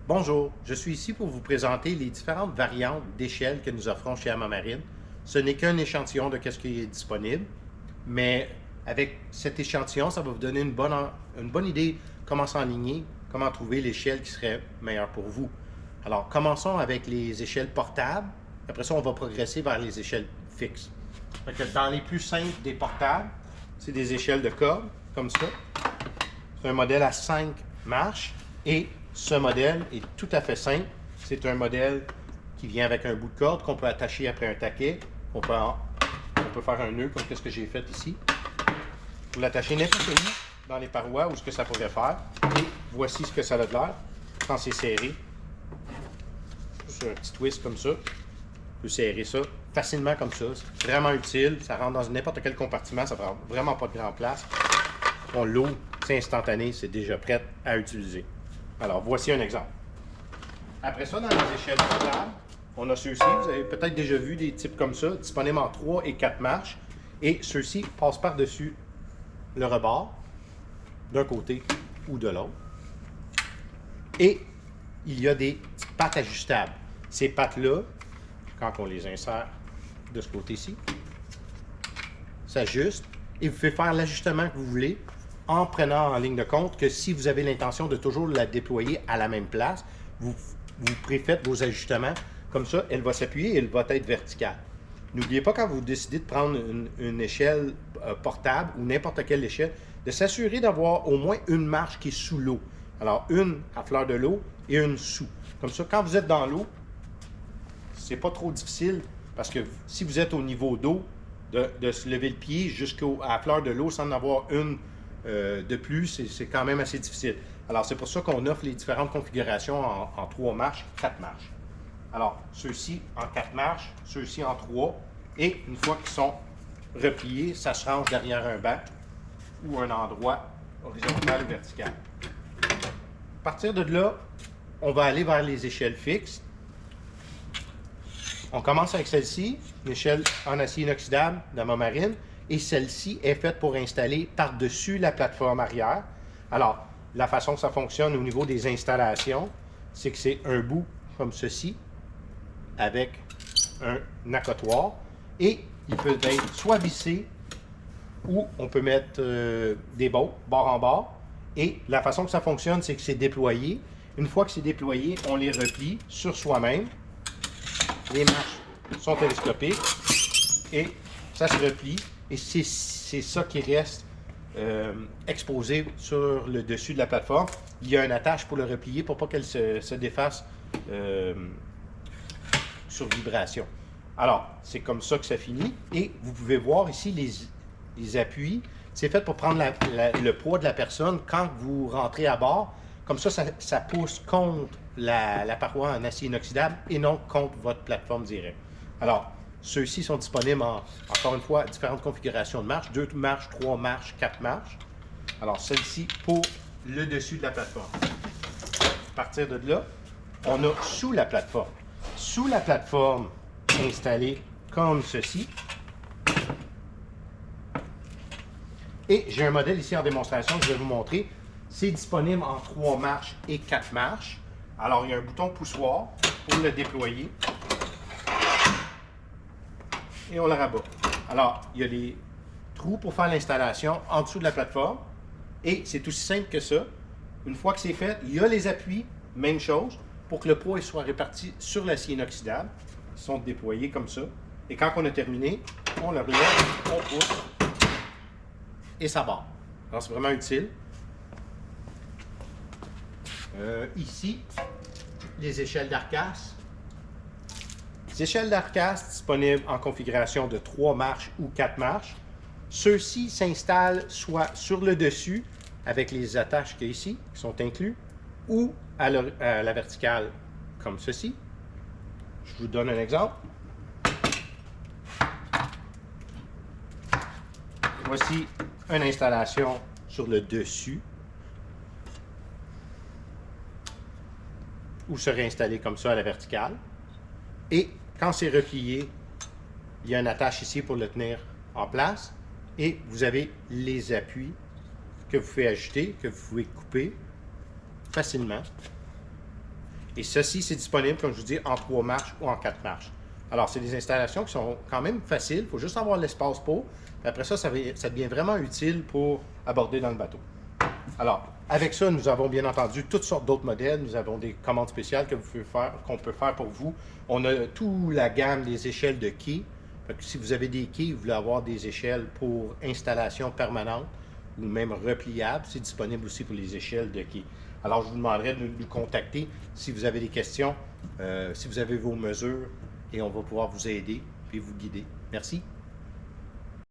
Bonjour, je suis ici pour vous présenter les différentes variantes d'échelles que nous offrons chez Amamarine. Ce n'est qu'un échantillon de ce qui est disponible, mais avec cet échantillon, ça va vous donner une bonne idée comment s'enligner, comment trouver l'échelle qui serait meilleure pour vous. Alors, commençons avec les échelles portables. Après ça, on va progresser vers les échelles fixes. Fait que dans les plus simples des portables, c'est des échelles de corde, comme ça. C'est un modèle à 5 marches et ce modèle est tout à fait simple. C'est un modèle qui vient avec un bout de corde qu'on peut attacher après un taquet. On peut faire un nœud comme ce que j'ai fait ici. Vous l'attachez n'importe où dans les parois ou ce que ça pourrait faire. Et voici ce que ça a de l'air quand c'est serré. Sur un petit twist comme ça. On peut serrer ça facilement comme ça. C'est vraiment utile. Ça rentre dans n'importe quel compartiment. Ça prend vraiment pas de grande place. On l'ouvre, c'est instantané, c'est déjà prêt à utiliser. Alors, voici un exemple. Après ça, dans les échelles portables, on a ceux-ci. Vous avez peut-être déjà vu des types comme ça, disponibles en 3 et 4 marches. Et ceux-ci passent par-dessus le rebord, d'un côté ou de l'autre. Et il y a des petites pattes ajustables. Ces pattes-là, quand on les insère de ce côté-ci, s'ajustent et vous pouvez faire l'ajustement que vous voulez en prenant en ligne de compte que si vous avez l'intention de toujours la déployer à la même place, vous préfaites vos ajustements. Comme ça, elle va s'appuyer et elle va être verticale. N'oubliez pas quand vous décidez de prendre une échelle portable ou n'importe quelle échelle, de s'assurer d'avoir au moins une marche qui est sous l'eau. Alors, une à fleur de l'eau et une sous. Comme ça, quand vous êtes dans l'eau, c'est pas trop difficile parce que si vous êtes au niveau d'eau, de se lever le pied jusqu'à la fleur de l'eau sans en avoir une de plus, c'est quand même assez difficile. Alors, c'est pour ça qu'on offre les différentes configurations en 3 marches, 4 marches. Alors, ceux-ci en 4 marches, ceux-ci en 3, et une fois qu'ils sont repliés, ça se range derrière un banc ou un endroit horizontal ou vertical. À partir de là, on va aller vers les échelles fixes. On commence avec celle-ci, une échelle en acier inoxydable d'Amamarine, et celle-ci est faite pour installer par-dessus la plateforme arrière. Alors, la façon que ça fonctionne au niveau des installations, c'est que c'est un bout comme ceci, avec un accotoir, et il peut être soit vissé, ou on peut mettre des bottes, bord en bord, et la façon que ça fonctionne, c'est que c'est déployé. Une fois que c'est déployé, on les replie sur soi-même. Les marches sont télescopiques et ça se replie et c'est ça qui reste exposé sur le dessus de la plateforme. Il y a une attache pour le replier pour pas qu'elle se défasse sur vibration. Alors, c'est comme ça que ça finit et vous pouvez voir ici les appuis. C'est fait pour prendre le poids de la personne quand vous rentrez à bord. Comme ça pousse contre la paroi en acier inoxydable et non contre votre plateforme directe. Alors, ceux-ci sont disponibles encore une fois, différentes configurations de marches. 2 marches, 3 marches, 4 marches. Alors, celle-ci pour le dessus de la plateforme. À partir de là, on a sous la plateforme. Sous la plateforme installée comme ceci. Et j'ai un modèle ici en démonstration que je vais vous montrer. C'est disponible en 3 marches et 4 marches. Alors, il y a un bouton poussoir pour le déployer. Et on le rabat. Alors, il y a des trous pour faire l'installation en dessous de la plateforme. Et c'est aussi simple que ça. Une fois que c'est fait, il y a les appuis, même chose, pour que le poids soit réparti sur l'acier inoxydable. Ils sont déployés comme ça. Et quand on a terminé, on le relève, on pousse et ça barre. Alors, c'est vraiment utile. Ici, les échelles d'Arcas. Les échelles d'Arcas disponibles en configuration de 3 marches ou 4 marches. Ceux-ci s'installent soit sur le dessus, avec les attaches qu'il y a ici, qui sont inclus, ou à la verticale, comme ceci. Je vous donne un exemple. Voici une installation sur le dessus, ou se réinstaller comme ça à la verticale. Et quand c'est replié, il y a une attache ici pour le tenir en place. Et vous avez les appuis que vous pouvez ajouter, que vous pouvez couper facilement. Et ceci, c'est disponible, comme je vous dis, en 3 marches ou en 4 marches. Alors, c'est des installations qui sont quand même faciles. Il faut juste avoir l'espace pour. Puis après ça, ça devient vraiment utile pour aborder dans le bateau. Alors, avec ça, nous avons bien entendu toutes sortes d'autres modèles. Nous avons des commandes spéciales qu'on peut faire pour vous. On a toute la gamme des échelles de quais. Fait que si vous avez des quais, vous voulez avoir des échelles pour installation permanente ou même repliable, c'est disponible aussi pour les échelles de quais. Alors, je vous demanderai de nous contacter si vous avez des questions, si vous avez vos mesures, et on va pouvoir vous aider et vous guider. Merci.